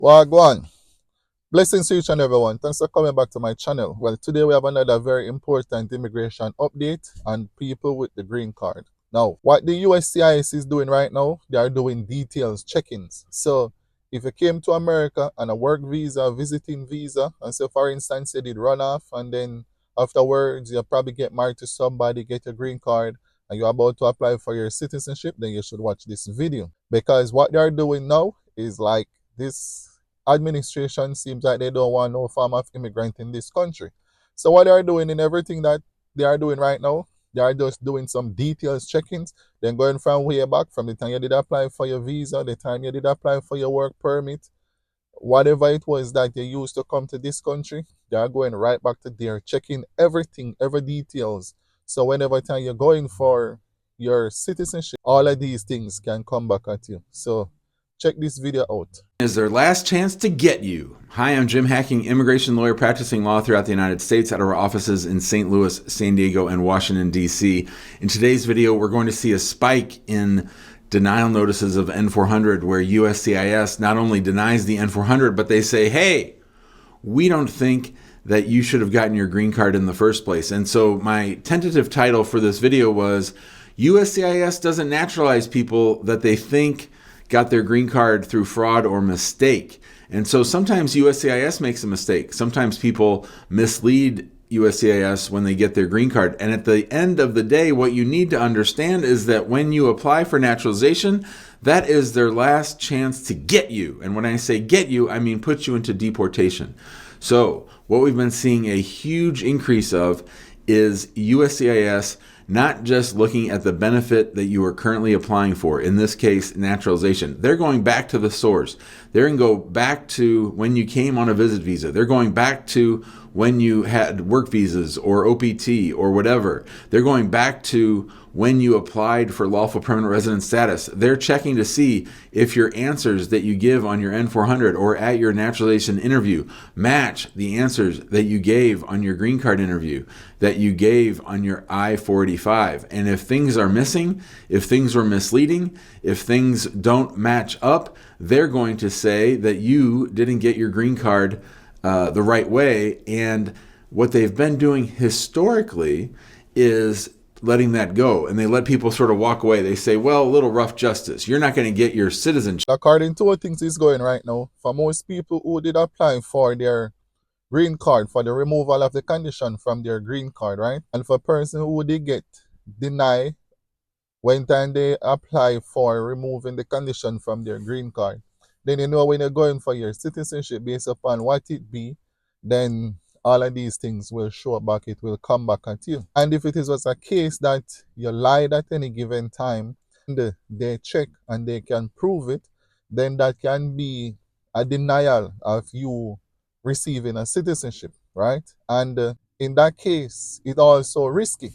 Wagwan. Blessings to each and everyone. Thanks for coming back to my channel. Well, today we have another very important immigration update on people with the green card. Now, what the USCIS is doing right now, they are doing details check-ins. So, if you came to America on a work visa, visiting visa, and so for instance, you did run off, and then afterwards, you probably get married to somebody, get your green card, and you're about to apply for your citizenship, then you should watch this video. Because what they are doing now is like this administration seems like they don't want no form of immigrant in this country. So what they are doing in everything that they are doing right now, they are just doing some details check-ins, then going from way back, from the time you did apply for your visa, the time you did apply for your work permit, whatever it was that you used to come to this country, they are going right back to there, checking everything, every details. So whenever time you're going for your citizenship, all of these things can come back at you. So check this video out. Is their last chance to get you. Hi, I'm Jim Hacking, immigration lawyer practicing law throughout the United States at our offices in St. Louis, San Diego, and Washington, D.C. In today's video, we're going to see a spike in denial notices of N-400 where USCIS not only denies the N-400, but they say, hey, we don't think that you should have gotten your green card in the first place. And so my tentative title for this video was USCIS doesn't naturalize people that they think got their green card through fraud or mistake. And so sometimes USCIS makes a mistake. Sometimes people mislead USCIS when they get their green card. And at the end of the day, what you need to understand is that when you apply for naturalization, that is their last chance to get you. And when I say get you, I mean put you into deportation. So what we've been seeing a huge increase of is USCIS not just looking at the benefit that you are currently applying for, in this case, naturalization. They're going back to the source. They're going to go back to when you came on a visit visa. They're going back to when you had work visas or OPT or whatever. They're going back to when you applied for lawful permanent resident status. They're checking to see if your answers that you give on your N-400 or at your naturalization interview match the answers that you gave on your green card interview, that you gave on your I-485. And if things are missing, if things were misleading, if things don't match up, they're going to say that you didn't get your green card the right way. And what they've been doing historically is letting that go, and they let people sort of walk away. They say, well, a little rough justice. You're not going to get your citizenship. According to what things is going right now, for most people who did apply for their green card, for the removal of the condition from their green card, right? And for a person who did get denied when time they apply for removing the condition from their green card, then you know when you're going for your citizenship based upon what it be, then all of these things will show back, it will come back at you. And if it was a case that you lied at any given time, and they check and they can prove it, then that can be a denial of you receiving a citizenship, right? And in that case, it's also risky,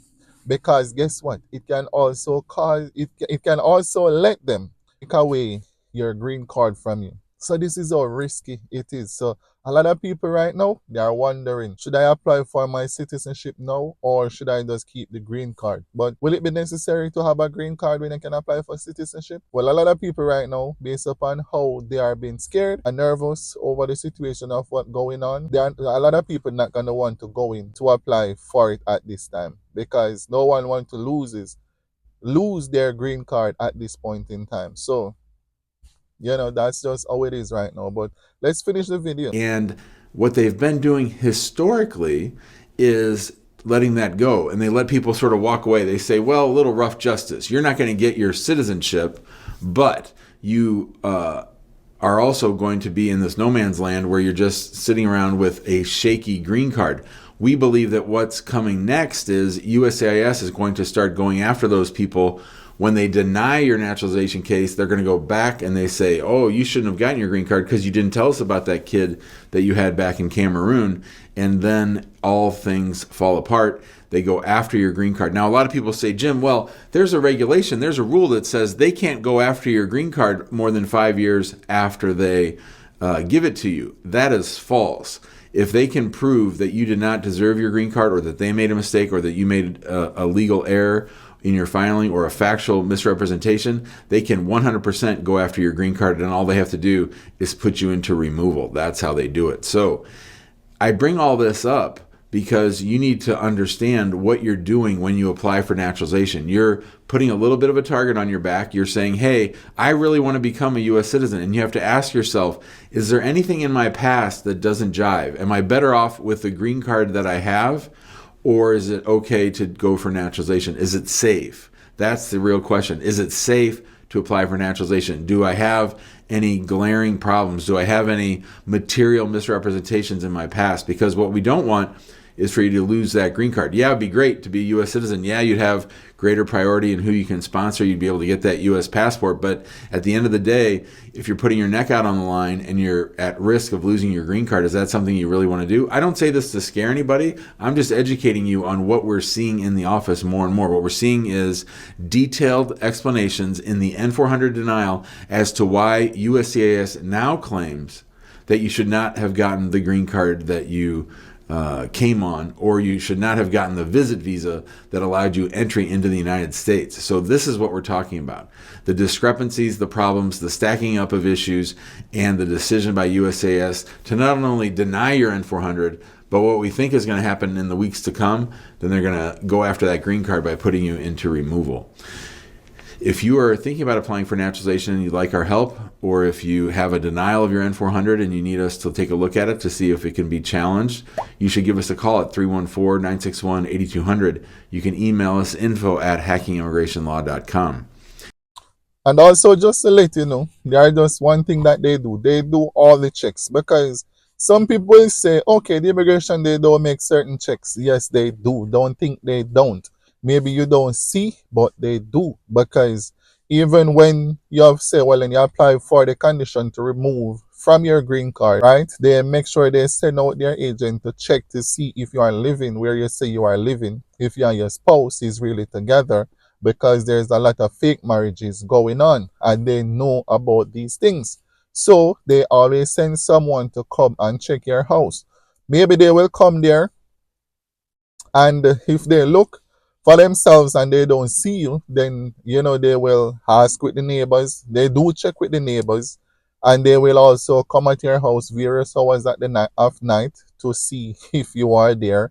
because guess what? It can also cause, it can also let them take away your green card from you. So this is how risky it is. So a lot of people right now, they are wondering, should I apply for my citizenship now, or should I just keep the green card? But will it be necessary to have a green card when I can apply for citizenship? Well, a lot of people right now, based upon how they are being scared and nervous over the situation of what's going on, a lot of people not going to want to go in to apply for it at this time, because no one wants to lose their green card at this point in time. So you know, that's just how it is right now. But let's finish the video. And what they've been doing historically is letting that go, and they let people sort of walk away. They say, well, a little rough justice. You're not going to get your citizenship, but you are also going to be in this no man's land where you're just sitting around with a shaky green card. We believe that what's coming next is USCIS is going to start going after those people. When they deny your naturalization case, they're going to go back and they say, oh, you shouldn't have gotten your green card because you didn't tell us about that kid that you had back in Cameroon. And then all things fall apart. They go after your green card. Now, a lot of people say, Jim, well, there's a regulation, there's a rule that says they can't go after your green card more than 5 years after they give it to you. That is false. If they can prove that you did not deserve your green card, or that they made a mistake, or that you made a legal error in your filing or a factual misrepresentation, they can 100% go after your green card, and all they have to do is put you into removal. That's how they do it. So I bring all this up because you need to understand what you're doing when you apply for naturalization. You're putting a little bit of a target on your back. You're saying, hey, I really want to become a U.S. citizen. And you have to ask yourself, is there anything in my past that doesn't jive? Am I better off with the green card that I have? Or is it okay to go for naturalization? Is it safe? That's the real question. Is it safe to apply for naturalization? Do I have any glaring problems? Do I have any material misrepresentations in my past? Because what we don't want is for you to lose that green card. Yeah, it'd be great to be a U.S. citizen. Yeah, you'd have greater priority in who you can sponsor. You'd be able to get that U.S. passport. But at the end of the day, if you're putting your neck out on the line and you're at risk of losing your green card, is that something you really want to do? I don't say this to scare anybody. I'm just educating you on what we're seeing in the office more and more. What we're seeing is detailed explanations in the N-400 denial as to why USCIS now claims that you should not have gotten the green card that you came on, or you should not have gotten the visit visa that allowed you entry into the United States. So this is what we're talking about. The discrepancies, the problems, the stacking up of issues, and the decision by USCIS to not only deny your N-400, but what we think is going to happen in the weeks to come, then they're going to go after that green card by putting you into removal. If you are thinking about applying for naturalization and you'd like our help, or if you have a denial of your N-400 and you need us to take a look at it to see if it can be challenged, you should give us a call at 314-961-8200. You can email us info@hackingimmigrationlaw.com. And also, just to let you know, there are just one thing that they do. They do all the checks, because some people will say, okay, the immigration, they don't make certain checks. Yes, they do. Don't think they don't. Maybe you don't see, but they do. Because even when you have said, well, and you apply for the condition to remove from your green card, right? They make sure they send out their agent to check to see if you are living where you say you are living, if you and your spouse is really together, because there's a lot of fake marriages going on and they know about these things. So they always send someone to come and check your house. Maybe they will come there, and if they look for themselves and they don't see you, then they will ask with the neighbors. They do check with the neighbors, and they will also come at your house various hours at the night of night to see if you are there,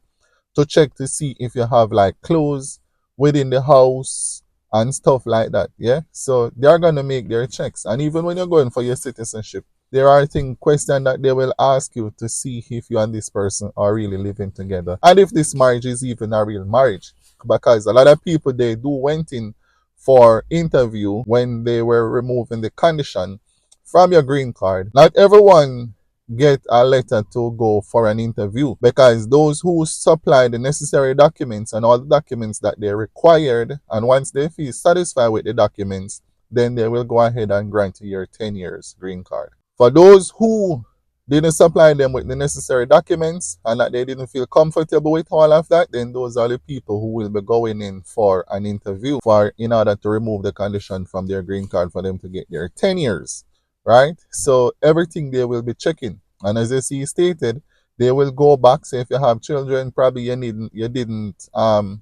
to check to see if you have like clothes within the house and stuff like that. Yeah. So they're gonna make their checks. And even when you're going for your citizenship, there are questions that they will ask you to see if you and this person are really living together. And if this marriage is even a real marriage. Because a lot of people, they do went in for interview when they were removing the condition from your green card. Not everyone get a letter to go for an interview, because those who supply the necessary documents and all the documents that they required, and once they feel satisfied with the documents, then they will go ahead and grant you your 10 years green card. For those who didn't supply them with the necessary documents and that they didn't feel comfortable with all of that, then those are the people who will be going in for an interview in order to remove the condition from their green card for them to get their 10 years. Right? So everything they will be checking. And as you stated, they will go back. So if you have children, probably you didn't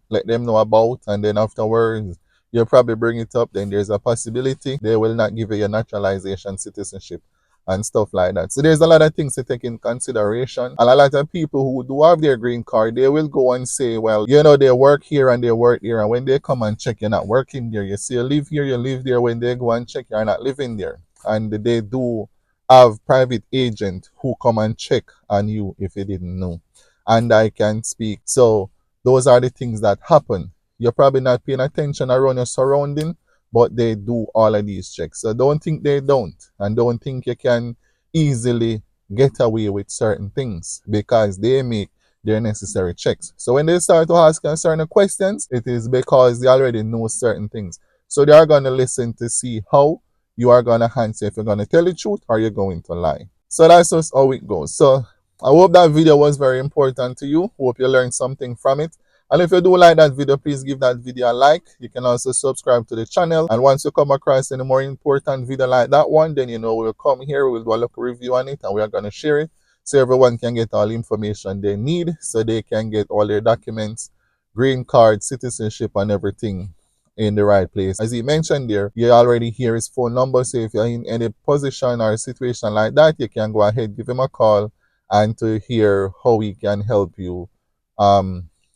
let them know about, and then afterwards you probably bring it up, then there's a possibility they will not give you your naturalization citizenship and stuff like that. So there's a lot of things to take in consideration. And a lot of people who do have their green card, they will go and say, well, they work here and they work here. And when they come and check, you're not working there. You see, you live here, you live there. When they go and check, you're not living there. And they do have private agents who come and check on you if you didn't know. And I can speak. So those are the things that happen. You're probably not paying attention around your surrounding, but they do all of these checks. So don't think they don't, and don't think you can easily get away with certain things, because they make their necessary checks. So when they start to ask you certain questions, it is because they already know certain things. So they are going to listen to see how you are going to answer, if you're going to tell the truth or you're going to lie. So that's just how it goes. So I hope that video was very important to you. Hope you learned something from it. And if you do like that video, please give that video a like. You can also subscribe to the channel. And once you come across any more important video like that one, then we'll come here, we'll do a look review on it, and we are going to share it so everyone can get all the information they need, so they can get all their documents, green card, citizenship, and everything in the right place. As he mentioned there, you already hear his phone number. So if you're in any position or situation like that, you can go ahead, give him a call, and to hear how he can help you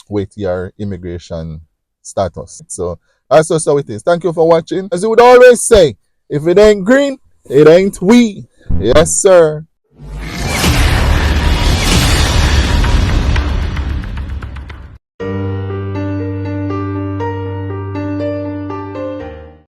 with your immigration status. So that's just how it is. Thank you for watching. As you would always say, if it ain't green, it ain't we. Yes, sir.